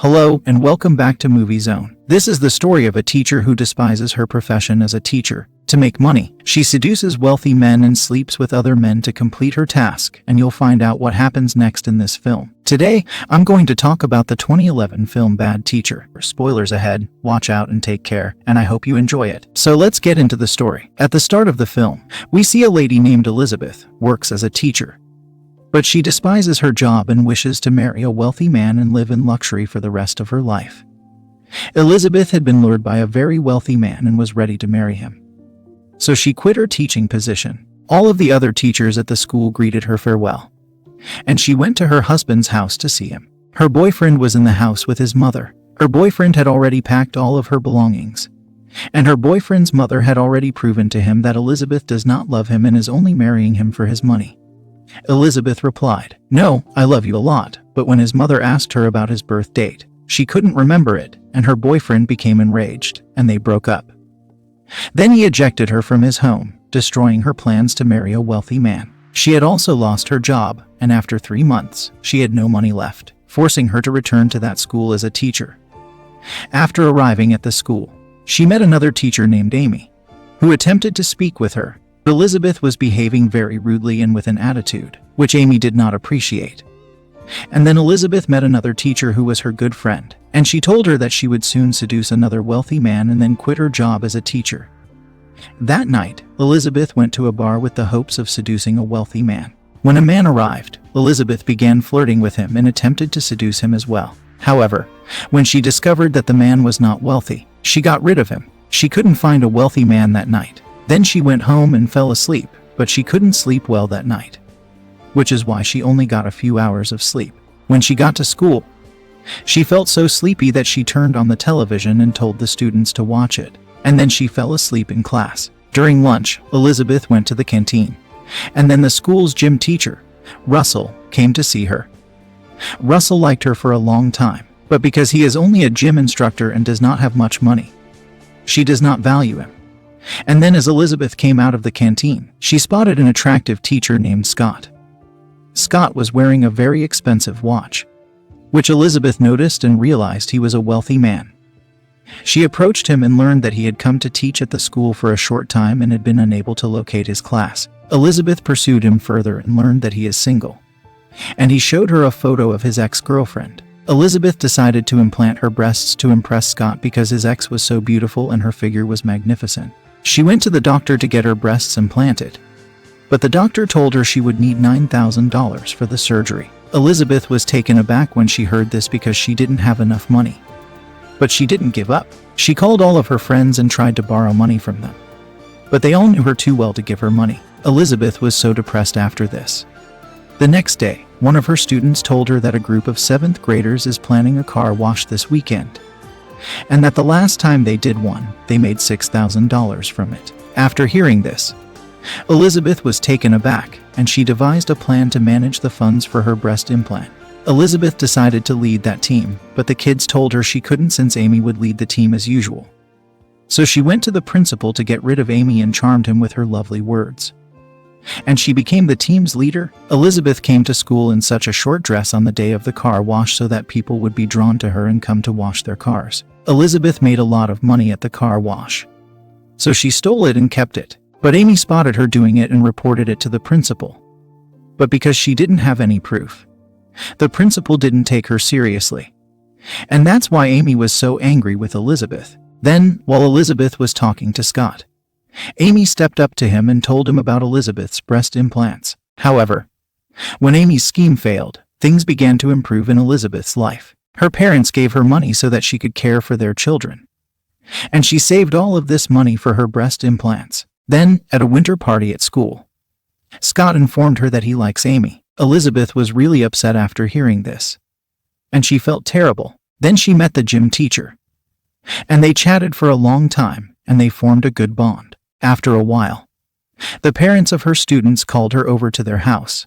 Hello, and welcome back to Movie Zone. This is the story of a teacher who despises her profession as a teacher. To make money, she seduces wealthy men and sleeps with other men to complete her task, and you'll find out what happens next in this film. Today, I'm going to talk about the 2011 film Bad Teacher. Spoilers ahead, watch out and take care, and I hope you enjoy it. So let's get into the story. At the start of the film, we see a lady named Elizabeth, works as a teacher. But she despises her job and wishes to marry a wealthy man and live in luxury for the rest of her life. Elizabeth had been lured by a very wealthy man and was ready to marry him. So she quit her teaching position. All of the other teachers at the school greeted her farewell, and she went to her husband's house to see him. Her boyfriend was in the house with his mother. Her boyfriend had already packed all of her belongings, and her boyfriend's mother had already proven to him that Elizabeth does not love him and is only marrying him for his money. Elizabeth replied, "No, I love you a lot," but when his mother asked her about his birth date, she couldn't remember it, and her boyfriend became enraged, and they broke up. Then he ejected her from his home, destroying her plans to marry a wealthy man. She had also lost her job, and after 3 months, she had no money left, forcing her to return to that school as a teacher. After arriving at the school, she met another teacher named Amy, who attempted to speak with her. Elizabeth was behaving very rudely and with an attitude, which Amy did not appreciate. And then Elizabeth met another teacher who was her good friend, and she told her that she would soon seduce another wealthy man and then quit her job as a teacher. That night, Elizabeth went to a bar with the hopes of seducing a wealthy man. When a man arrived, Elizabeth began flirting with him and attempted to seduce him as well. However, when she discovered that the man was not wealthy, she got rid of him. She couldn't find a wealthy man that night. Then she went home and fell asleep, but she couldn't sleep well that night, which is why she only got a few hours of sleep. When she got to school, she felt so sleepy that she turned on the television and told the students to watch it, and then she fell asleep in class. During lunch, Elizabeth went to the canteen, and then the school's gym teacher, Russell, came to see her. Russell liked her for a long time, but because he is only a gym instructor and does not have much money, she does not value him. And then as Elizabeth came out of the canteen, she spotted an attractive teacher named Scott. Scott was wearing a very expensive watch, which Elizabeth noticed and realized he was a wealthy man. She approached him and learned that he had come to teach at the school for a short time and had been unable to locate his class. Elizabeth pursued him further and learned that he is single, and he showed her a photo of his ex-girlfriend. Elizabeth decided to implant her breasts to impress Scott because his ex was so beautiful and her figure was magnificent. She went to the doctor to get her breasts implanted, but the doctor told her she would need $9,000 for the surgery. Elizabeth was taken aback when she heard this because she didn't have enough money. But she didn't give up. She called all of her friends and tried to borrow money from them, but they all knew her too well to give her money. Elizabeth was so depressed after this. The next day, one of her students told her that a group of 7th graders is planning a car wash this weekend, and that the last time they did one, they made $6,000 from it. After hearing this, Elizabeth was taken aback, and she devised a plan to manage the funds for her breast implant. Elizabeth decided to lead that team, but the kids told her she couldn't since Amy would lead the team as usual. So she went to the principal to get rid of Amy and charmed him with her lovely words, and she became the team's leader. Elizabeth came to school in such a short dress on the day of the car wash so that people would be drawn to her and come to wash their cars. Elizabeth made a lot of money at the car wash, so she stole it and kept it. But Amy spotted her doing it and reported it to the principal. But because she didn't have any proof, the principal didn't take her seriously. And that's why Amy was so angry with Elizabeth. Then, while Elizabeth was talking to Scott, Amy stepped up to him and told him about Elizabeth's breast implants. However, when Amy's scheme failed, things began to improve in Elizabeth's life. Her parents gave her money so that she could care for their children, and she saved all of this money for her breast implants. Then, at a winter party at school, Scott informed her that he likes Amy. Elizabeth was really upset after hearing this, and she felt terrible. Then she met the gym teacher, and they chatted for a long time, and they formed a good bond. After a while, the parents of her students called her over to their house,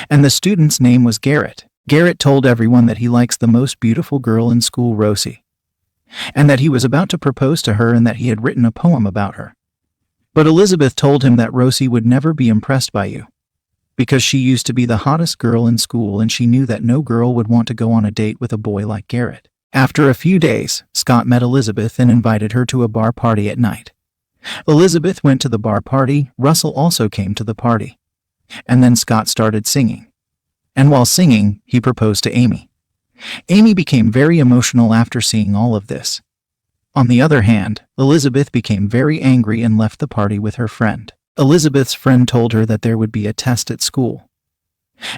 and the student's name was Garrett. Garrett told everyone that he likes the most beautiful girl in school, Rosie, and that he was about to propose to her and that he had written a poem about her. But Elizabeth told him that Rosie would never be impressed by you, because she used to be the hottest girl in school and she knew that no girl would want to go on a date with a boy like Garrett. After a few days, Scott met Elizabeth and invited her to a bar party at night. Elizabeth went to the bar party, Russell also came to the party. And then Scott started singing. And while singing, he proposed to Amy. Amy became very emotional after seeing all of this. On the other hand, Elizabeth became very angry and left the party with her friend. Elizabeth's friend told her that there would be a test at school,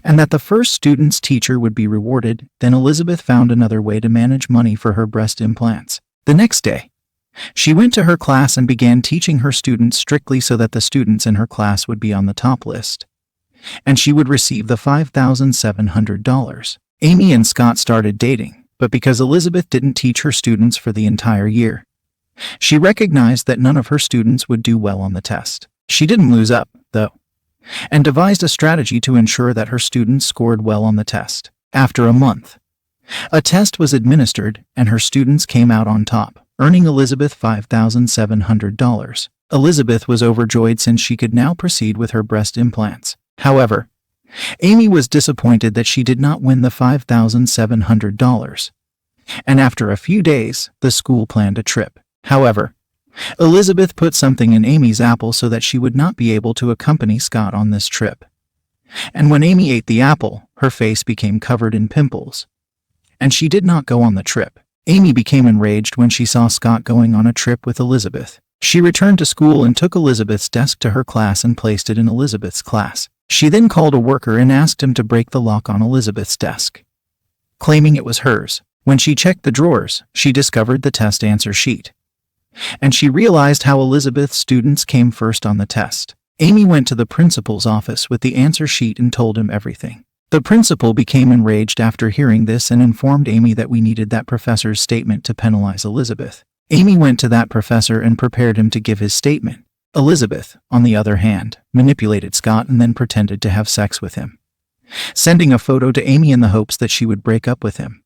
and that the first student's teacher would be rewarded. Then Elizabeth found another way to manage money for her breast implants. The next day, she went to her class and began teaching her students strictly so that the students in her class would be on the top list, and she would receive the $5,700. Amy and Scott started dating, but because Elizabeth didn't teach her students for the entire year, she recognized that none of her students would do well on the test. She didn't lose up, though, and devised a strategy to ensure that her students scored well on the test. After a month, a test was administered, and her students came out on top, earning Elizabeth $5,700. Elizabeth was overjoyed since she could now proceed with her breast implants. However, Amy was disappointed that she did not win the $5,700. And after a few days, the school planned a trip. However, Elizabeth put something in Amy's apple so that she would not be able to accompany Scott on this trip. And when Amy ate the apple, her face became covered in pimples, and she did not go on the trip. Amy became enraged when she saw Scott going on a trip with Elizabeth. She returned to school and took Elizabeth's desk to her class and placed it in Elizabeth's class. She then called a worker and asked him to break the lock on Elizabeth's desk, claiming it was hers. When she checked the drawers, she discovered the test answer sheet, and she realized how Elizabeth's students came first on the test. Amy went to the principal's office with the answer sheet and told him everything. The principal became enraged after hearing this and informed Amy that we needed that professor's statement to penalize Elizabeth. Amy went to that professor and prepared him to give his statement. Elizabeth, on the other hand, manipulated Scott and then pretended to have sex with him, sending a photo to Amy in the hopes that she would break up with him.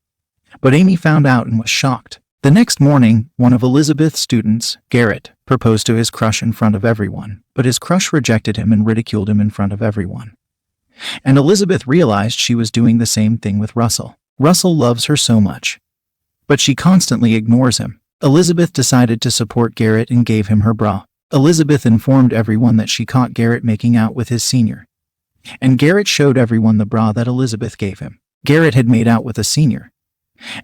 But Amy found out and was shocked. The next morning, one of Elizabeth's students, Garrett, proposed to his crush in front of everyone, but his crush rejected him and ridiculed him in front of everyone. And Elizabeth realized she was doing the same thing with Russell. Russell loves her so much, but she constantly ignores him. Elizabeth decided to support Garrett and gave him her bra. Elizabeth informed everyone that she caught Garrett making out with his senior, and Garrett showed everyone the bra that Elizabeth gave him. Garrett had made out with a senior,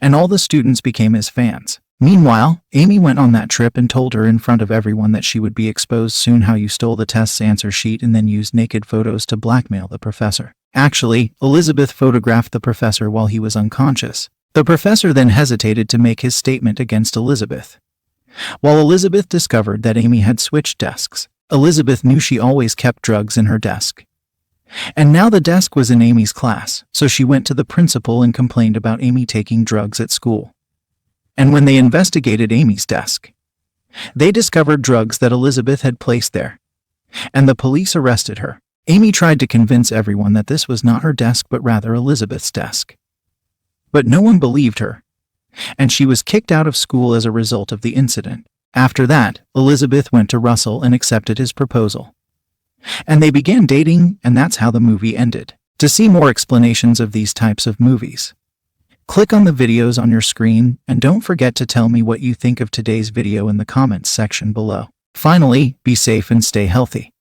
and all the students became his fans. Meanwhile, Amy went on that trip and told her in front of everyone that she would be exposed soon how you stole the test's answer sheet and then used naked photos to blackmail the professor. Actually, Elizabeth photographed the professor while he was unconscious. The professor then hesitated to make his statement against Elizabeth, while Elizabeth discovered that Amy had switched desks. Elizabeth knew she always kept drugs in her desk, and now the desk was in Amy's class, so she went to the principal and complained about Amy taking drugs at school. And when they investigated Amy's desk, they discovered drugs that Elizabeth had placed there, and the police arrested her. Amy tried to convince everyone that this was not her desk but rather Elizabeth's desk. But no one believed her, and she was kicked out of school as a result of the incident. After that, Elizabeth went to Russell and accepted his proposal, and they began dating, and that's how the movie ended. To see more explanations of these types of movies, click on the videos on your screen, and don't forget to tell me what you think of today's video in the comments section below. Finally, be safe and stay healthy.